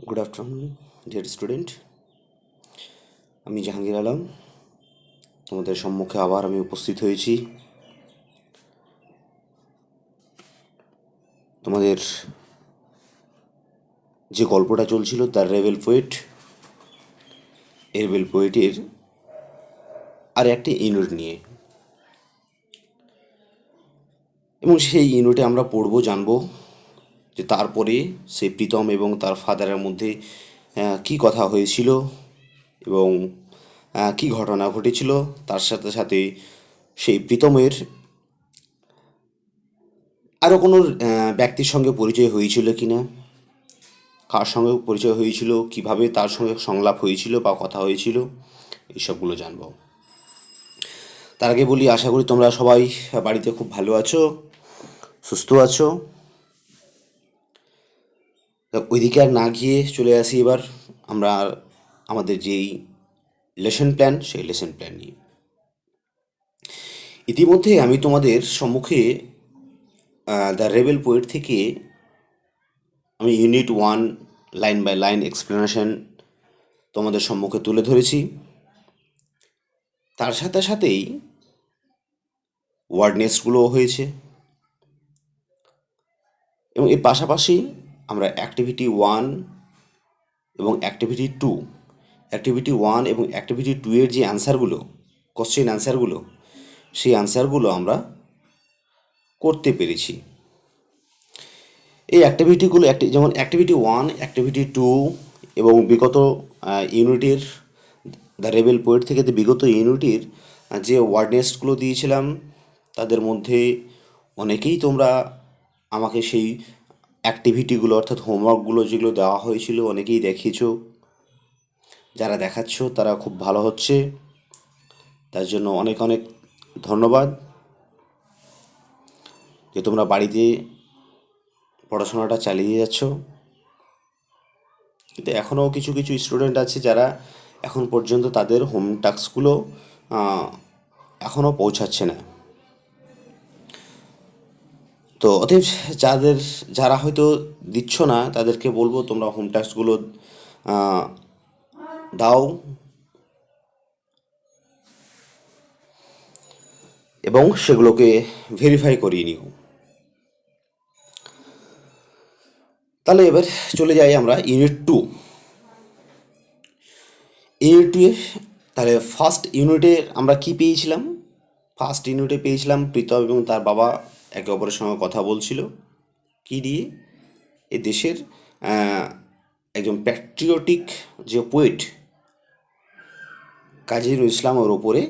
Good afternoon dear student. আমি জাহাঙ্গীর আলম, তোমাদের সম্মুখে আবার আমি উপস্থিত হয়েছি। তোমাদের যে গল্পটা চলছিল দ্য রেবেল পোয়েট, এই রেবেল পোয়েটের আর একটি ইউনিট নিয়ে, এবং সেই ইউনিটে আমরা পড়বো, জানবো যে তারপরে সেই প্রীতম এবং তার ফাদারের মধ্যে কি কথা হয়েছিল এবং কি ঘটনা ঘটেছিল। তার সাথে সাথে সেই প্রীতমের আরও কোনো ব্যক্তির সঙ্গে পরিচয় হয়েছিল কি না, কার সঙ্গে পরিচয় হয়েছিল, কিভাবে তার সঙ্গে সংলাপ হয়েছিল বা কথা হয়েছিল, এইসবগুলো জানব। তার আগে বলি, আশা করি তোমরা সবাই বাড়িতে খুব ভালো আছো, সুস্থ আছো। ওইদিকে আর না গিয়ে চলে আসি এবার আমরা আমাদের যেই লেসন প্ল্যান, সেই লেসন প্ল্যান নিয়ে। ইতিমধ্যে আমি তোমাদের সম্মুখে দ্য রেবেল পোয়েট থেকে আমি unit 1 line by line explanation তোমাদের সম্মুখে তুলে ধরেছি। তার সাথে সাথেই ওয়ার্ড নেস্টগুলোও হয়েছে, এবং এর পাশাপাশি আমরা অ্যাক্টিভিটি 1 এবং অ্যাক্টিভিটি 2 এবং অ্যাক্টিভিটি 2 এর যে অ্যান্সারগুলো, কোশ্চেন অ্যান্সারগুলো, সেই অ্যান্সারগুলো আমরা করতে পেরেছি। এই অ্যাক্টিভিটিগুলো যেমন অ্যাক্টিভিটি 1, অ্যাক্টিভিটি 2 এবং বিগত ইউনিটের দ্য রেবেল পোয়েট থেকে বিগত ইউনিটের যে ওয়ার্ড নেস্টগুলো দিয়েছিলাম, তাদের মধ্যে অনেকেই তোমরা আমাকে সেই অ্যাক্টিভিটিগুলো অর্থাৎ হোমওয়ার্কগুলো যেগুলো দেওয়া হয়েছিল অনেকেই দেখিয়েছো। যারা দেখাচ্ছ তারা খুব ভালো হচ্ছে, তার জন্য অনেক অনেক ধন্যবাদ যে তোমরা বাড়িতে পড়াশোনাটা চালিয়ে যাচ্ছ। কিন্তু এখনও কিছু কিছু স্টুডেন্ট আছে যারা এখন পর্যন্ত তাদের হোম টাস্কগুলো এখনও পৌঁছাচ্ছে না। তো অতএব যারা হয়তো দিচ্ছ না তাদেরকে বলবো তোমরা হোম টাস্কগুলো দাও এবং সেগুলোকে ভেরিফাই করিয়ে নিও। তাহলে এবার চলে যাই আমরা ইউনিট 2। ইউনিট 2 তাহলে ফার্স্ট ইউনিটে আমরা কি পেয়েছিলাম? ফার্স্ট ইউনিটে পেয়েছিলাম প্রীতম এবং তার বাবা একে অপরের সঙ্গে কথা বলছিল কি দিয়ে, এ দেশের একজন প্যাট্রিয়টিক যে পোয়েট কাজী নজরুল ইসলামের ওপরে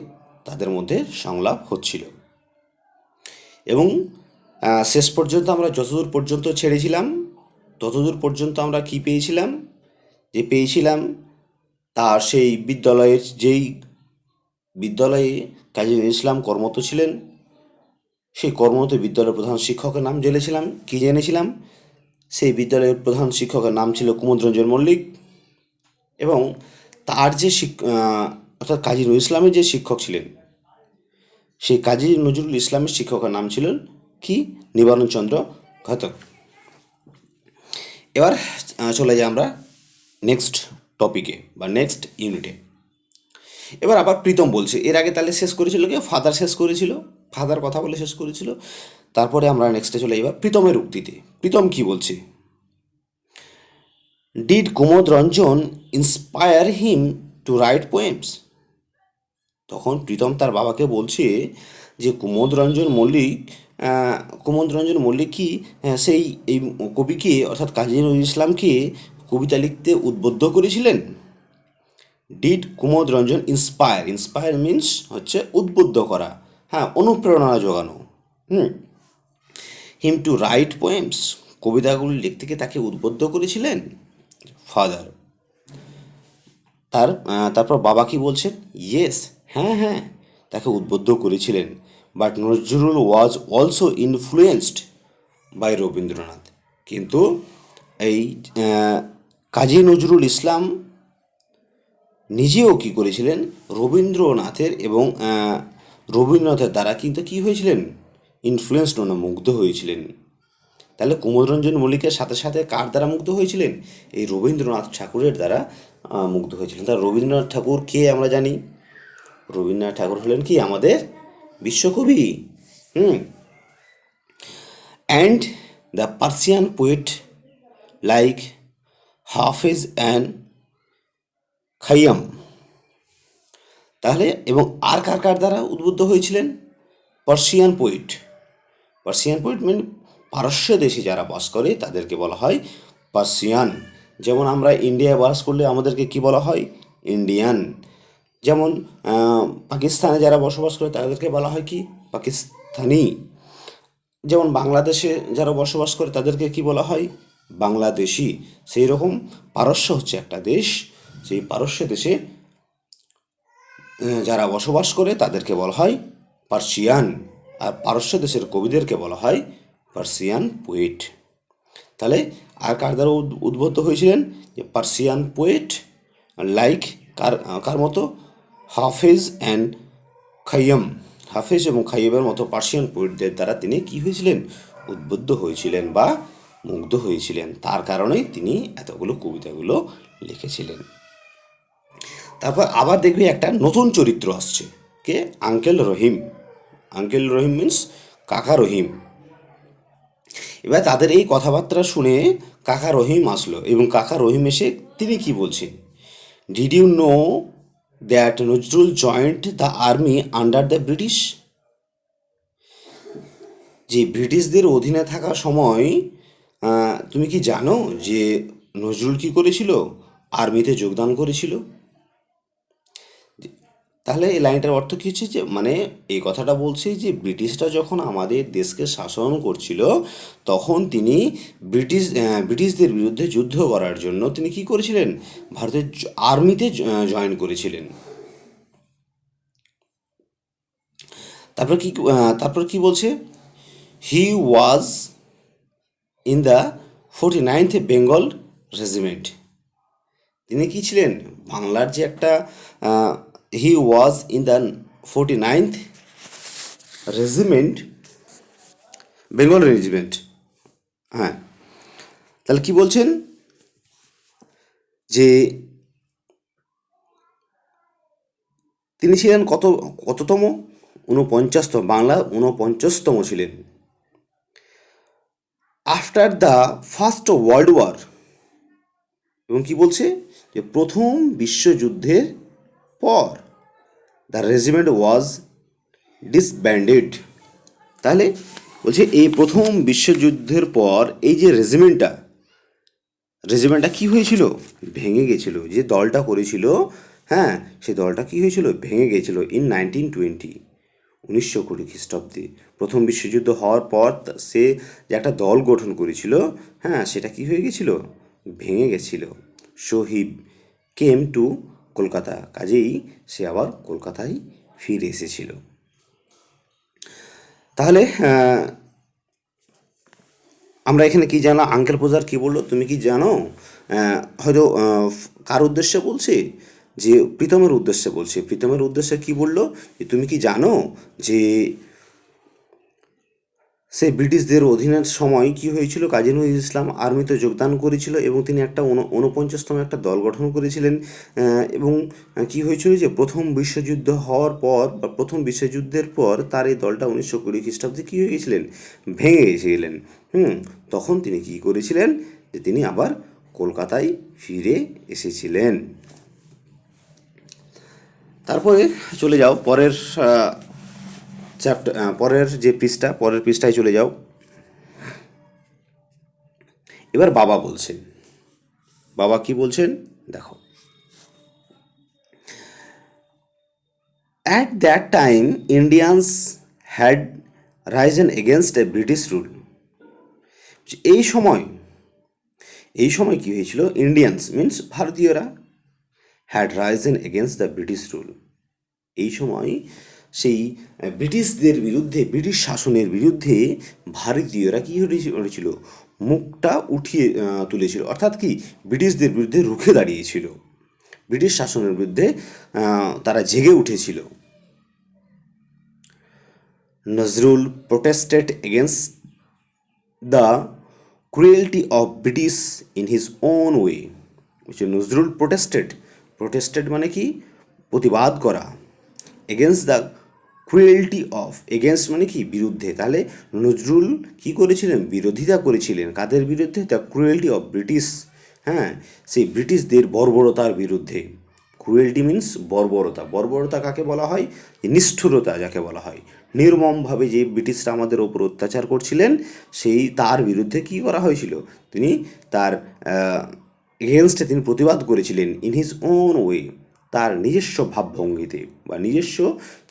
তাদের মধ্যে সংলাপ হচ্ছিল। এবং শেষ পর্যন্ত আমরা যতদূর পর্যন্ত ছেড়েছিলাম ততদূর পর্যন্ত আমরা কি পেয়েছিলাম, যে পেয়েছিলাম তার সেই যেই বিদ্যালয়ে কাজী নজরুল ইসলাম কর্মরত ছিলেন, সেই কর্মরত বিদ্যালয়ের প্রধান শিক্ষকের নাম জেনেছিলাম। সেই বিদ্যালয়ের প্রধান শিক্ষকের নাম ছিল কুমুদরঞ্জন মল্লিক, এবং তার যে অর্থাৎ কাজী নজরুল ইসলামের যে শিক্ষক ছিলেন, সেই কাজী নজরুল ইসলামের শিক্ষকের নাম ছিলেন কি? নিবারণ চন্দ্র ঘাতক। এবার চলে যাই আমরা নেক্সট টপিকে বা নেক্সট ইউনিটে। এবার আবার প্রীতম বলছে, এর আগে তাহলে শেষ করেছিল কি? ফাদার কথা বলে শেষ করেছিল। তারপরে আমরা নেক্সটে চলে এবার প্রীতমের উক্তিতে। প্রীতম কি বলছে? Did Kumod Ranjan inspire him to write poems? তখন প্রীতম তার বাবাকে বলছে যে কুমোদ রঞ্জন মল্লিক কি সেই এই কবিকে অর্থাৎ কাজী নজরুল ইসলামকে কবিতা লিখতে উদ্বুদ্ধ করেছিলেন? Did Kumod Ranjan inspire means হচ্ছে উদ্বুদ্ধ করা, অনুপ্রেরণা জোগানো। হিম টু রাইট পোয়েমস, কবিতাগুলি লিখতে গিয়ে তাকে উদ্বুদ্ধ করেছিলেন ফাদার। তারপর বাবা কি বলছেন? ইয়েস, হ্যাঁ, তাকে উদ্বুদ্ধ করেছিলেন। But Nazrul was also influenced by Rabindranath. কিন্তু এই কাজী নজরুল ইসলাম নিজেও কি করেছিলেন? রবীন্দ্রনাথের দ্বারা কিন্তু কি হয়েছিলেন? ইনফ্লুয়েন্সড, মুগ্ধ হয়েছিলেন। তাহলে কুমোদরঞ্জন মল্লিকের সাথে সাথে কার দ্বারা মুগ্ধ হয়েছিলেন? এই রবীন্দ্রনাথ ঠাকুরের দ্বারা মুগ্ধ হয়েছিলেন। তা রবীন্দ্রনাথ ঠাকুর কে আমরা জানি? রবীন্দ্রনাথ ঠাকুর হলেন কি আমাদের বিশ্বকবি। Hmm and the Persian poet like Hafez and Khayyam. তাহলে এবং আর কার কার দ্বারা উদ্বুদ্ধ হয়েছিলেন? Persian poet. পার্সিয়ান পোয়েট মানে পারস্য দেশে যারা বাস করে তাদেরকে বলা হয় পার্সিয়ান। যেমন আমরা ইন্ডিয়ায় বাস করলে আমাদেরকে কি বলা হয়? ইন্ডিয়ান। যেমন পাকিস্তানে যারা বসবাস করে তাদেরকে বলা হয় কি? পাকিস্তানি। যেমন বাংলাদেশে যারা বসবাস করে তাদেরকে কি বলা হয়? বাংলাদেশি। সেই রকম পারস্য হচ্ছে একটা দেশ, সেই পারস্য দেশে যারা বসবাস করে তাদেরকে বলা হয় পার্সিয়ান। আর পারস্য দেশের কবিদেরকে বলা হয় পার্সিয়ান পোয়েট। তাহলে আর কার দ্বারা উদ্বুদ্ধ হয়েছিলেন? যে পার্সিয়ান পোয়েট লাইক কার কার মতো? হাফেজ অ্যান্ড খাইয়াম। হাফেজ এবং খাইয়ামের মতো পার্সিয়ান পোয়েটদের দ্বারা তিনি কি হয়েছিলেন? উদ্বুদ্ধ হয়েছিলেন বা মুগ্ধ হয়েছিলেন। তার কারণেই তিনি এতগুলো কবিতাগুলো লিখেছিলেন। তারপর আবার দেখবি একটা নতুন চরিত্র আসছে, কে? আঙ্কেল রহিম। আঙ্কেল রহিম মিন্স কাকা রহিম। এবার তাদের এই কথাবার্তা শুনে কাকা রহিম আসলো, এবং কাকা রহিম এসে তিনি কি বলছেন? Did you know that Nazrul joined the army under the British? যে ব্রিটিশদের অধীনে থাকার সময় তুমি কি জানো যে নজরুল কি করেছিল? আর্মিতে যোগদান করেছিল। তাহলে এই লাইনটার অর্থ কী হচ্ছে? যে মানে এই কথাটা বলছে যে ব্রিটিশরা যখন আমাদের দেশকে শাসন করছিল তখন তিনি ব্রিটিশদের বিরুদ্ধে যুদ্ধ করার জন্য তিনি কি করেছিলেন? ভারতের আর্মিতে জয়েন করেছিলেন। তারপর কি বলছে? He was in the 49th Bengal regiment. তিনি কি ছিলেন? বাংলার যে একটা he was in the 49th regiment, Bengal regiment. হ্যাঁ, তাহলে কি বলছেন? যে তিনি ছিলেন কততম? 49তম। বাংলা 49তম ছিলেন। After the first world war. এবং কি বলছে? যে প্রথম বিশ্বযুদ্ধের পর দ্য রেজিমেন্ট ওয়াজ ডিসব্যান্ডেড। তাহলে বলছে এই প্রথম বিশ্বযুদ্ধের পর এই যে রেজিমেন্টটা কি হয়েছিল? ভেঙে গেছিল। যে দলটা করেছিল, হ্যাঁ, সেই দলটা কি হয়েছিল? ভেঙে গেছিল ইন 1920, 1920 খ্রিস্টাব্দে। প্রথম বিশ্বযুদ্ধ হওয়ার পর সে যে একটা দল গঠন করেছিল, হ্যাঁ, সেটা কি হয়ে গেছিল? ভেঙে গেছিল। So he came to Kolkata. কাজেই সে আবার কলকাতায় ফিরে এসেছিল। তাহলে আমরা এখানে কি জানলাম? আঙ্কেল পোজার কি বললো তুমি কি জানো? হয়তো কার উদ্দেশ্যে বলছে? যে প্রীতমের উদ্দেশ্যে বলছে। প্রীতমের উদ্দেশ্যে কি বললো? যে তুমি কি জানো যে সে ব্রিটিশদের অধীনের সময় কি হয়েছিল? কাজী নজরুল ইসলাম আর্মিতে যোগদান করেছিল এবং তিনি একটা 49তম একটা দল গঠন করেছিলেন। এবং কি হয়েছিল? যে প্রথম বিশ্বযুদ্ধ হওয়ার পর বা প্রথম বিশ্বযুদ্ধের পর তার এই দলটা 1920 খ্রিস্টাব্দে কী হয়ে গেছিলেন? ভেঙে গেছিলেন। তখন তিনি কি করেছিলেন? যে তিনি আবার কলকাতায় ফিরে এসেছিলেন। তারপরে চলে যাও পরের পরের যে পৃষ্ঠা, পরের পৃষ্ঠায় চলে যাও। এবার বাবা বলছেন। বাবা কি বলছেন দেখো। At that time Indians had Ryzen against A British rule. এই সময় কি হয়েছিল? ইন্ডিয়ানস মিন্স ভারতীয়রা, had Ryzen against the British rule. এই সময় সেই ব্রিটিশদের বিরুদ্ধে, ব্রিটিশ শাসনের বিরুদ্ধে ভারতীয়রা কী হয়েছিল? মুখটা উঠিয়ে তুলেছিল। অর্থাৎ কি? ব্রিটিশদের বিরুদ্ধে রুখে দাঁড়িয়েছিল। ব্রিটিশ শাসনের বিরুদ্ধে তারা জেগে উঠেছিল। Nazrul protested against the cruelty of British in his own way, which Nazrul protested মানে কি, প্রতিবাদ করা, against the cruelty of, against মানে কি, বিরুদ্ধে। তাহলে নজরুল কি করেছিলেন, বিরোধিতা করেছিলেন কাদের বিরুদ্ধে, দ্য ক্রুয়েলটি অফ ব্রিটিশ, হ্যাঁ, সেই ব্রিটিশদের বর্বরতার বিরুদ্ধে। ক্রুয়েলটি মিন্স বর্বরতা, বর্বরতা কাকে বলা হয়, নিষ্ঠুরতা যাকে বলা হয়, নির্মমভাবে যে ব্রিটিশরা আমাদের ওপর অত্যাচার করছিলেন সেই তার বিরুদ্ধে কি করা হয়েছিল, তিনি তার এগেনস্টে তিনি প্রতিবাদ করেছিলেন, ইন হিজ ওন ওয়ে, তার নিজস্ব ভাবভঙ্গিতে বা নিজস্ব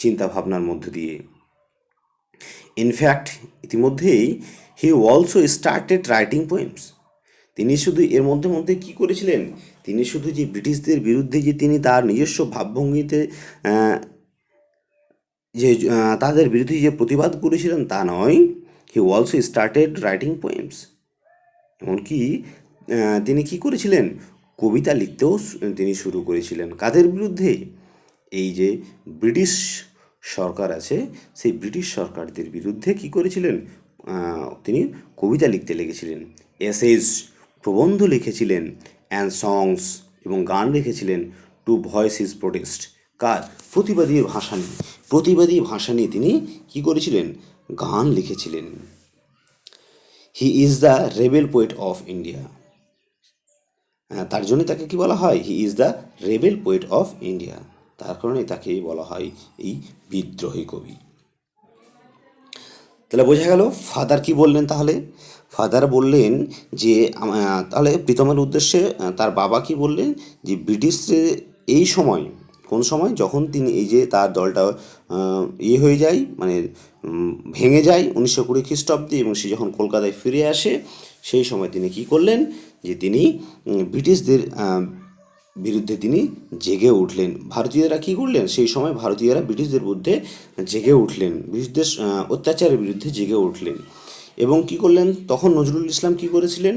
চিন্তাভাবনার মধ্য দিয়ে। ইনফ্যাক্ট ইতিমধ্যেই he also started writing poems, তিনি শুধু এর মধ্যে মধ্যে কী করেছিলেন, তিনি শুধু যে ব্রিটিশদের বিরুদ্ধে যে তিনি তার নিজস্ব ভাবভঙ্গিতে যে তাদের বিরুদ্ধে যে প্রতিবাদ করেছিলেন তা নয়, he also started writing poems, এমনকি তিনি কি করেছিলেন, কবিতা লিখতেও তিনি শুরু করেছিলেন। কাদের বিরুদ্ধে, এই যে ব্রিটিশ সরকার আছে সেই ব্রিটিশ সরকারদের বিরুদ্ধে কি করেছিলেন, তিনি কবিতা লিখতে লেগেছিলেন, এসেজ প্রবন্ধ লিখেছিলেন, অ্যান্ড সংস এবং গান লিখেছিলেন, টু ভয়েস হিজ প্রোটেস্ট, কার, প্রতিবাদী ভাষা নিয়ে তিনি কি করেছিলেন, গান লিখেছিলেন। He is the rebel poet of India, তার জন্য তাকে কি বলা হয়, he is the rebel poet of India, তার কারণে তাকে বলা হয় এই বিদ্রোহী কবি। তাহলে বোঝা গেল ফাদার কি বললেন, তাহলে ফাদার বললেন যে তাহলে প্রীতমের উদ্দেশ্যে তার বাবা কি বললেন, যে ব্রিটিশদের এই সময়, কোন সময়, যখন তিনি এই যে তার দলটা ইয়ে হয়ে যায়, মানে ভেঙে যায় 1920 খ্রিস্টাব্দে, এবং সে যখন কলকাতায় ফিরে আসে সেই সময় তিনি কি করলেন, যে তিনি ব্রিটিশদের বিরুদ্ধে তিনি জেগে উঠলেন। ভারতীয়রা কী করলেন, সেই সময় ভারতীয়রা ব্রিটিশদের বিরুদ্ধে জেগে উঠলেন, ব্রিটিশদের অত্যাচারের বিরুদ্ধে জেগে উঠলেন। এবং কি করলেন, তখন নজরুল ইসলাম কি করেছিলেন,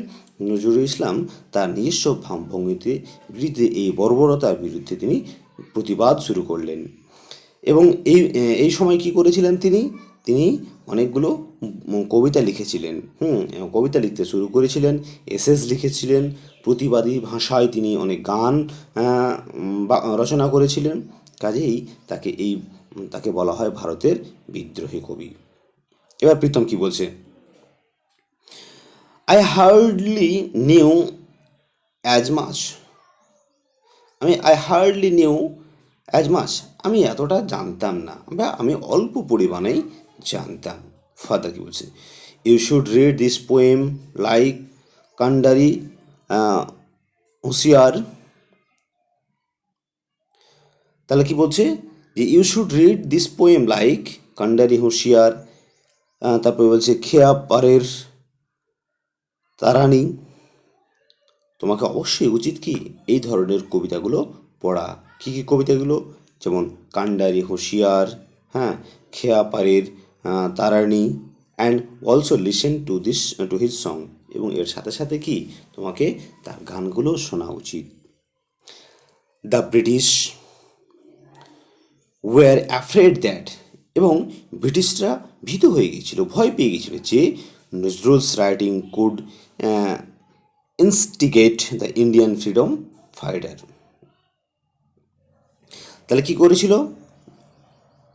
নজরুল ইসলাম তার নিজস্ব ভাবভঙ্গিতে বিরুদ্ধে, এই বর্বরতার বিরুদ্ধে তিনি প্রতিবাদ শুরু করলেন। এবং এই সময় কি করেছিলেন তিনি, তিনি অনেকগুলো কবিতা লিখেছিলেন, কবিতা লিখতে শুরু করেছিলেন, এসেস লিখেছিলেন, প্রতিবাদী ভাষায় তিনি অনেক গান রচনা করেছিলেন। কাজেই তাকে বলা হয় ভারতের বিদ্রোহী কবি। এবার প্রীতম কি বলছে, I hardly new as much, আমি এতটা জানতাম না, বা আমি অল্প পরিমাণেই জানতাম। ফাদার কি বলছে, you should read this poem like Kandari Hushiyar, তাহলে কি বলছে, যে you should read this poem like Kandari Hushiyar, তারপরে বলছে খেয়া পারের তারানি, তোমাকে অবশ্যই উচিত কি এই ধরনের কবিতাগুলো পড়া। কী কী কবিতাগুলো, যেমন কান্ডারি হুঁশিয়ার, হ্যাঁ, খেয়া পারের তারানি, and also listen to his song, এবং এর সাথে সাথে কি তোমাকে তার গানগুলো শোনা উচিত। The British war afraid that, এবং ব্রিটিশরা ভীত হয়ে গিয়েছিল, ভয় পেয়ে গিয়েছিল, যে Nazrul's writing could instigate the Indian freedom fighter. তাহলে কি করেছিল,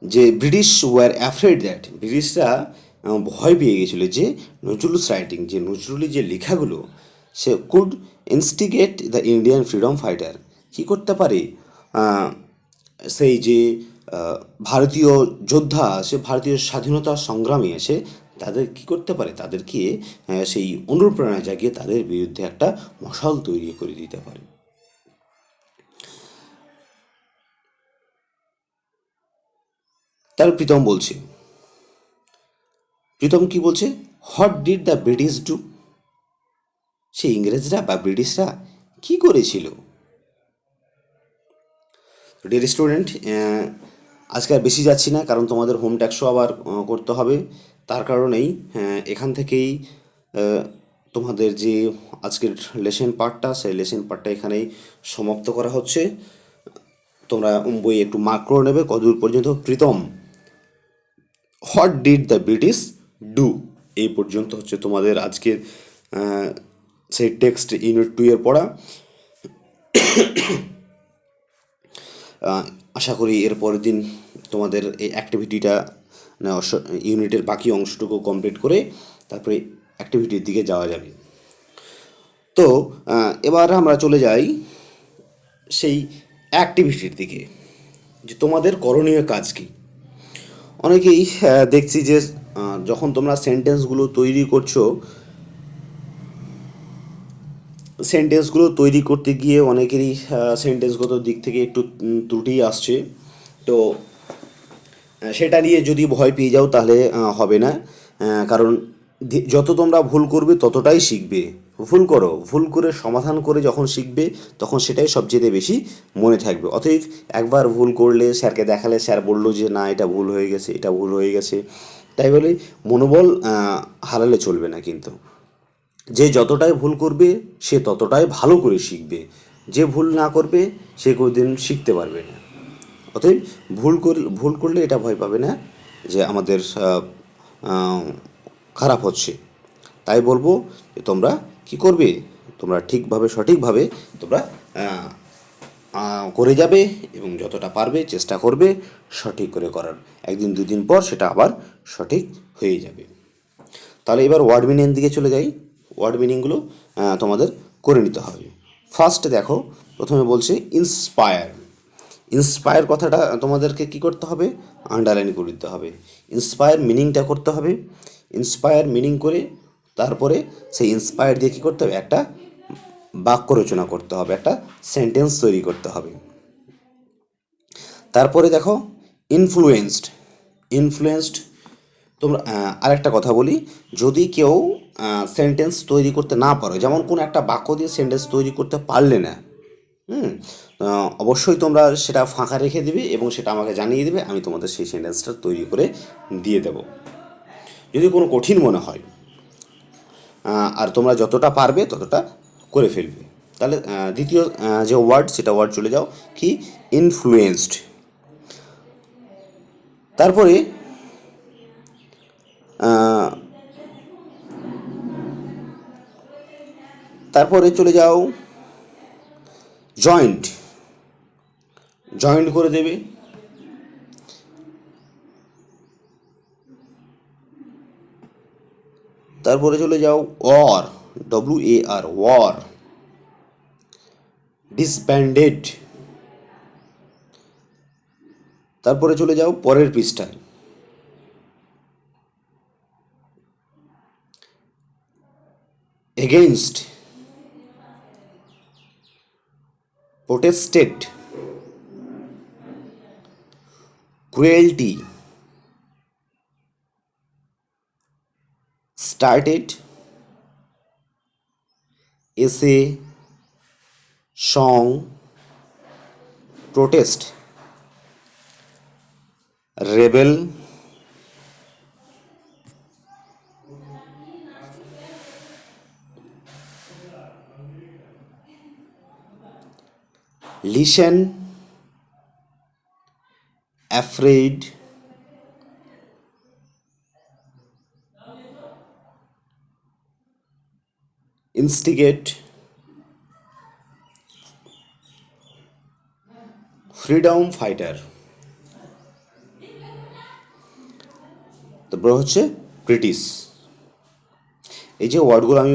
যে ব্রিটিশ ওয়ার অ্যাফ্রেড দ্যাট, ব্রিটিশরা ভয় পেয়ে গেছিল যে নজরুলস রাইটিং, যে নজরুলের যে লেখাগুলো, সে could instigate the Indian freedom fighter, কী করতে পারে, সেই যে ভারতীয় যোদ্ধা আছে, ভারতীয় স্বাধীনতা সংগ্রামী আছে, তাদের কি করতে পারে, তাদেরকে সেই অনুপ্রেরণা জাগিয়ে তাদের বিরুদ্ধে একটা মশাল তৈরি করে দিতে পারে। তার প্রীতম কি বলছে, what did the British do, সেই ইংরেজরা বা ব্রিটিশরা কি করেছিল। ডিয়ার স্টুডেন্ট, আজকে আর বেশি যাচ্ছি না, কারণ তোমাদের হোম ট্যাক্সও আবার করতে হবে। তার কারণেই এখান থেকেই তোমাদের যে আজকের লেসন পার্টটা, সেই লেসন পার্টটা এখানেই সমাপ্ত করা হচ্ছে। তোমরা বই একটু মার্ক করে নেবে কতদূর পর্যন্ত Pritam what did the British do, এই পর্যন্ত হচ্ছে তোমাদের আজকের সেই টেক্সট ইউনিট 2 এর পড়া। আশা করি এর পরের দিন তোমাদের এই অ্যাক্টিভিটিটা ইউনিটের বাকি অংশটুকু কমপ্লিট করে তারপরে অ্যাক্টিভিটির দিকে যাওয়া যাবে। তো এবার আমরা চলে যাই সেই অ্যাক্টিভিটির দিকে, যে তোমাদের করণীয় কাজ কী। অনেকেই দেখছি যে যখন তোমরা সেন্টেন্সগুলো তৈরি করতে গিয়ে অনেকেরই সেন্টেন্সগত দিক থেকে একটু ত্রুটি আসছে। তো সেটা নিয়ে যদি ভয় পেয়ে যাও তাহলে হবে না। কারণ যত তোমরা ভুল করবে ততটাই শিখবে। ভুল করে সমাধান করে যখন শিখবে তখন সেটাই সবচেয়ে বেশি মনে থাকবে। অতএব একবার ভুল করলে স্যারকে দেখালে স্যার বললো যে না এটা ভুল হয়ে গেছে, এটা ভুল হয়ে গেছে, তাই বলে মনোবল হারালে চলবে না। কিন্তু যে যতটাই ভুল করবে সে ততটাই ভালো করে শিখবে। যে ভুল না করবে সে কোনোদিন শিখতে পারবে না। অতএব ভুল করলে এটা ভয় পাবে না যে আমাদের খারাপ হচ্ছে। তাই বলবো যে তোমরা কি করবে, তোমরা সঠিকভাবে তোমরা করে যাবে এবং যতটা পারবে চেষ্টা করবে সঠিক করে করার। একদিন দুদিন পর সেটা আবার সঠিক হয়ে যাবে। তাহলে এবার ওয়ার্ড মিনিং দিকে চলে যাই। ওয়ার্ড মিনিংগুলো তোমাদের করে নিতে হবে। ফার্স্ট দেখো, প্রথমে বলছে ইন্সপায়ার কথাটা তোমাদেরকে কি করতে হবে, আন্ডারলাইন করে দিতে হবে। ইন্সপায়ার মিনিংটা করতে হবে। ইন্সপায়ার মিনিং করে তারপরে সেই ইন্সপায়ার দিয়ে কী করতে হবে, একটা বাক্য রচনা করতে হবে, একটা সেন্টেন্স তৈরি করতে হবে। তারপরে দেখো ইনফ্লুয়েন্সড। তোমরা আরেকটা কথা বলি, যদি কেউ সেন্টেন্স তৈরি করতে না পারো, যেমন কোনো একটা বাক্য দিয়ে সেন্টেন্স তৈরি করতে পারলে না, অবশ্যই তোমরা সেটা ফাঁকা রেখে দেবে এবং সেটা আমাকে জানিয়ে দেবে। আমি তোমাদের সেই সেন্টেন্সটা তৈরি করে দিয়ে দেব যদি কোনো কঠিন মনে হয়। আর তোমরা যতটা পারবে ততটা করে ফেলবে। তাহলে দ্বিতীয় যে ওয়ার্ড, সেটা ওয়ার্ড চলে যাও কি, ইনফ্লুয়েন্সড। তারপরে চলে যাও জয়েন্ট করে দেবে। তারপরে চলে যাও ওয়ার, ডিসব্যান্ডেড। তারপরে চলে যাও পরের পৃষ্ঠায়, এগেইনস্ট, প্রোটেস্টেড, ক্রুয়েলটি, স্টার্টেড, এসে, song, protest, rebel, listen, afraid, instigate, freedom fighter. তারপর হচ্ছে ব্রিটিশ। এই যে ওয়ার্ডগুলো আমি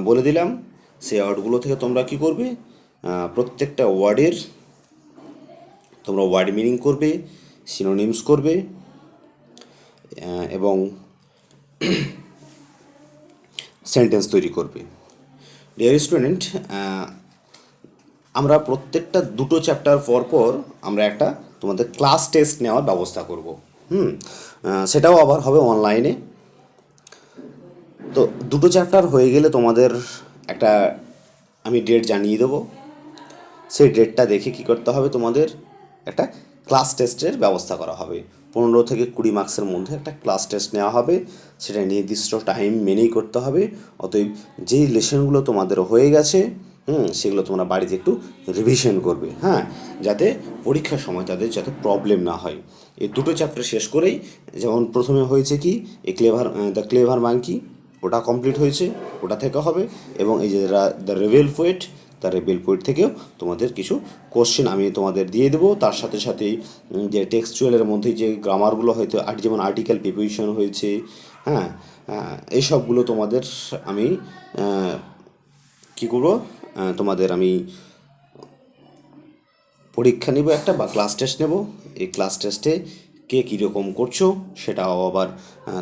বলে দিলাম, সেই ওয়ার্ডগুলো থেকে তোমরা কি করবে, প্রত্যেকটা ওয়ার্ডের তোমরা ওয়ার্ড মিনিং করবে, সিনোনিমস করবে এবং সেন্টেন্স তৈরি করবে। ডিয়ার স্টুডেন্ট, আমরা প্রত্যেকটা 2টো চ্যাপ্টার পর আমরা একটা তোমাদের ক্লাস টেস্ট নেওয়ার ব্যবস্থা করব। সেটাও আবার হবে অনলাইনে। তো 2টো চ্যাপ্টার হয়ে গেলে তোমাদের একটা আমি ডেট জানিয়ে দেবো। সেই ডেটটা দেখে কি করতে হবে, তোমাদের একটা ক্লাস টেস্টের ব্যবস্থা করা হবে। 15 থেকে 20 মার্কসের মধ্যে একটা ক্লাস টেস্ট নেওয়া হবে। সেটা নির্দিষ্ট টাইম মেনেই করতে হবে। অতএব যেই লেসনগুলো তোমাদের হয়ে গেছে সেগুলো তোমরা বাড়িতে একটু রিভিশন করবে, যাতে পরীক্ষার সময় তাদের যাতে প্রবলেম না হয়। এই 2টো চ্যাপ্টার শেষ করেই, যেমন প্রথমে হয়েছে কি, দ্য ক্লেভার মাঙ্কি, ওটা কমপ্লিট হয়েছে, ওটা থেকে হবে। এবং এই যে the rebel poet, the rebel poet থেকেও তোমাদের কিছু কোশ্চেন আমি তোমাদের দিয়ে দেবো। তার সাথে সাথেই যে টেক্সচুয়ালের মধ্যে যে গ্রামারগুলো হয়তো যেমন আর্টিকেল প্রিপোজিশন হয়েছে, হ্যাঁ, এইসবগুলো তোমাদের আমি কী করবো, তোমাদের আমি পরীক্ষা নেব একটা, বা ক্লাস টেস্ট নেব। এই ক্লাস টেস্টে কে কীরকম করছো সেটাও আবার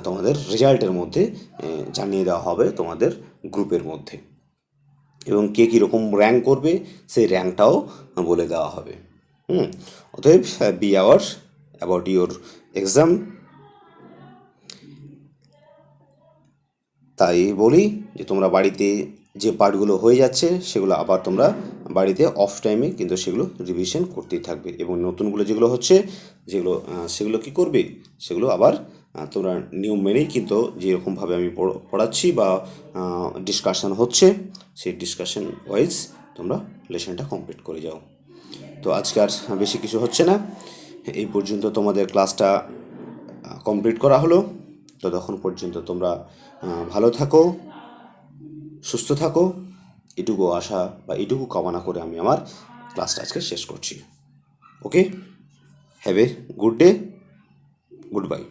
তোমাদের রেজাল্টের মধ্যে জানিয়ে দেওয়া হবে তোমাদের গ্রুপের মধ্যে। এবং কে কীরকম র্যাঙ্ক করবে সেই র্যাঙ্কটাও বলে দেওয়া হবে। অতএব B hour about your exam. তাই বলি যে তোমরা বাড়িতে যে পার্টগুলো হয়ে যাচ্ছে সেগুলো আবার তোমরা বাড়িতে অফ টাইমে কিন্তু সেগুলো রিভিশন করতেই থাকবে। এবং নতুনগুলো যেগুলো হচ্ছে যেগুলো সেগুলো কী করবে, সেগুলো আবার তোমরা নিয়ম মেনেই কিন্তু যেরকমভাবে আমি পড়াচ্ছি বা ডিসকাশন হচ্ছে সেই ডিসকাশন ওয়াইজ তোমরা লেসনটা কমপ্লিট করে যাও। তো আজকে আর বেশি কিছু হচ্ছে না, এই পর্যন্ত তোমাদের ক্লাসটা কমপ্লিট করা হলো। ততক্ষণ পর্যন্ত তোমরা ভালো থাকো, সুস্থ থাকো, এটুকু আশা বা এটুকু কামনা করে আমি আমার ক্লাসটা আজকে শেষ করছি। Okay, have a good day, good by.